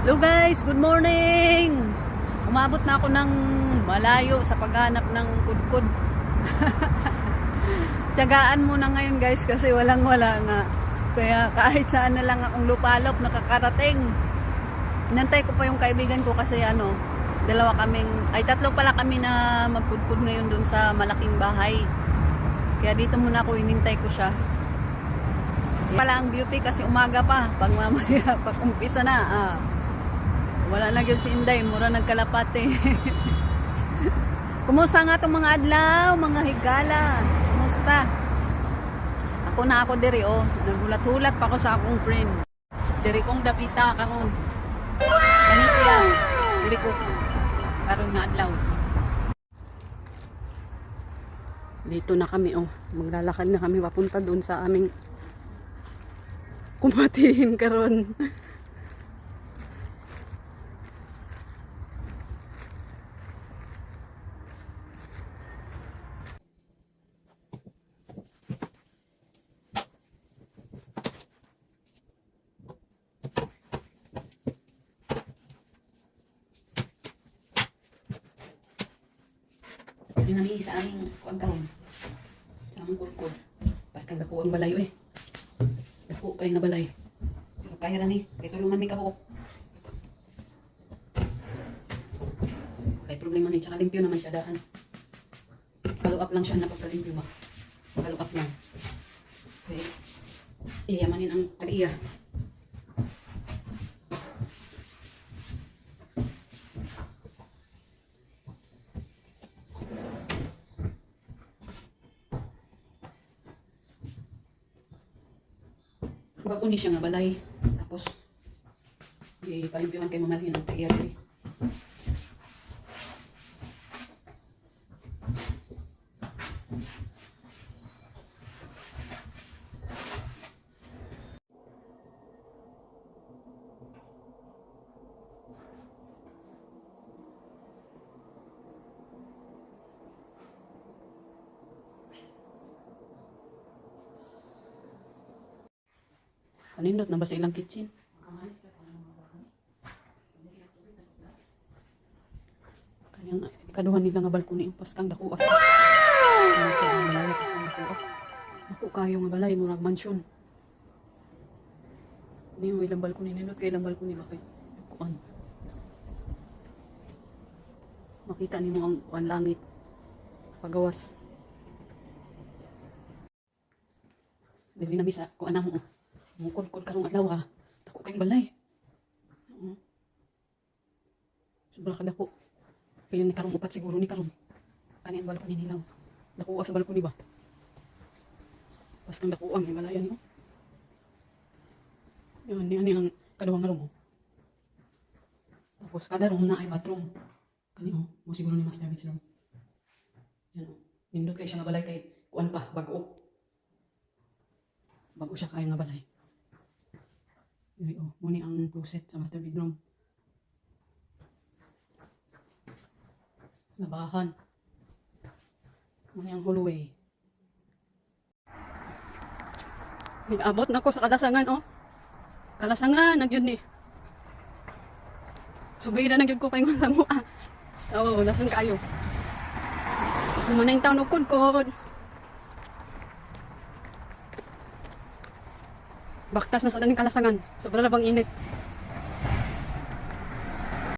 Hello guys, good morning! Umabot na ako ng malayo sa paghanap ng kudkud. Tiyagaan muna ngayon guys kasi walang-wala nga. Kaya kahit saan na lang akong lupalop nakakarating. Inantay ko pa yung kaibigan ko kasi tatlo pala kami na magkudkud ngayon dun sa malaking bahay. Kaya dito muna ako, inintay ko siya. Pala ang beauty kasi umaga pa, pag mamaya, pag umpisa na, wala na yun si Inday, mura nagkalapate. Kumusta nga itong mga adlaw, mga higala? Kumusta? Ako diri, nagulat-hulat pa ako sa akong friend. Diri kong dapita karon. Ano siya? Diri ko karon nga adlaw. Dito na kami, maglalakad na kami papunta doon sa aming kumatiin karon. Hindi namin sa aming kuwan karon. Sa aming kudkod. Paskan dako ang balay Dako kay nga balay. Pero kaya ra ni, kay tulungan mi kabuok. Kay problema ni, tsaka limpyo naman siya daan. Follow up lang siya na pagkalimpyo ba. Follow up lang. Okay. Iyamanin ang tag-iya. Bago ni siya nga balay. Tapos, ipalimpyuhan kay mamalhin ang tag-iya. Kanindot na ba sa ilang kitchen? Kanyang ikaduhan nila nga balkoni yung paskang dakuas. Naku kayo nga balay, murag mansyon. Hindi mo ilang balkoni, nindot kayo ilang balkoni ba kayo? Kuan. Makita ni mo ang kuan langit. Pagawas. Dili na bisa, kuan na mo. Mukod-kod karong adlaw Dako kayong balay. Sobra ka dako. Kaya ni karong upat siguro ni karong. Kani ang balkon ni nilaw. Dako sa balkon ni ba? Pas kang dako ang himalayan mo. Yan ni ang kadawang room. Tapos kada room na ay bathroom. Kani mo siguro ni Master Bedroom. Yan nindot kay siya nga balay kay kuan pa bago. Bago siya kaya nga balay. Muni ang closet sa master bedroom. Labahan. Muni ang hallway. Nag-abot na ko sa kalasangan, Kalasangan, nagyun ni. Subay na nagyun ko kayo sa mua. Lasang kayo. Muna yung taon kod. Baktas na sa daning kalasangan. Sobra na bang init.